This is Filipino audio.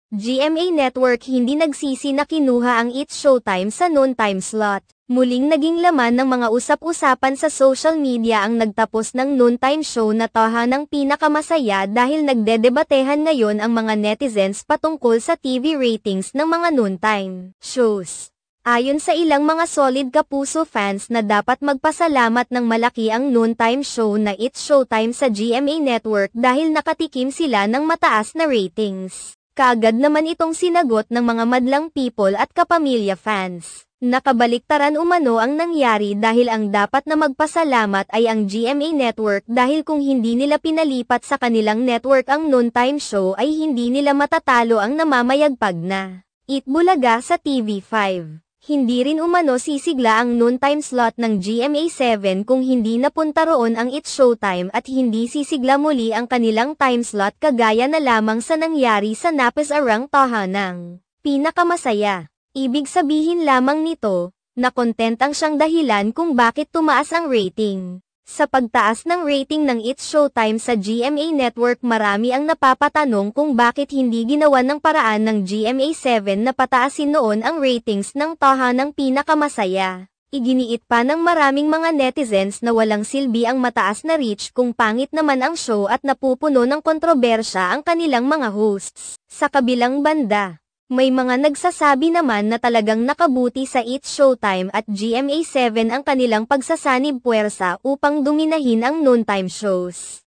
GMA Network hindi nagsisi na kinuha ang It's Showtime sa noontime slot. Muling naging laman ng mga usap-usapan sa social media ang nagtapos ng noontime show na tahanang pinakamasaya dahil nagdedebatehan ngayon ang mga netizens patungkol sa TV ratings ng mga noontime shows. Ayon sa ilang mga solid kapuso fans na dapat magpasalamat ng malaki ang noontime show na It's Showtime sa GMA Network dahil nakatikim sila ng mataas na ratings. Kaagad naman itong sinagot ng mga madlang people at kapamilya fans. Nakabaliktaran umano ang nangyari dahil ang dapat na magpasalamat ay ang GMA Network dahil kung hindi nila pinalipat sa kanilang network ang noontime show ay hindi nila matatalo ang namamayagpag na Itbulaga sa TV5. Hindi rin umano sisigla ang noontime slot ng GMA7 kung hindi napunta roon ang It's Showtime at hindi sisigla muli ang kanilang time slot kagaya na lamang sa nangyari sa Napis-arang tahanang pinakamasaya. Ibig sabihin lamang nito, na content ang siyang dahilan kung bakit tumaas ang rating. Sa pagtaas ng rating ng It's Showtime sa GMA Network marami ang napapatanong kung bakit hindi ginawa ng paraan ng GMA7 na pataasin noon ang ratings ng tahanang pinakamasaya. Iginiit pa ng maraming mga netizens na walang silbi ang mataas na reach kung pangit naman ang show at napupuno ng kontrobersya ang kanilang mga hosts. Sa kabilang banda, may mga nagsasabi naman na talagang nakabuti sa It's Showtime at GMA7 ang kanilang pagsasanib puwersa upang duminahin ang noontime shows.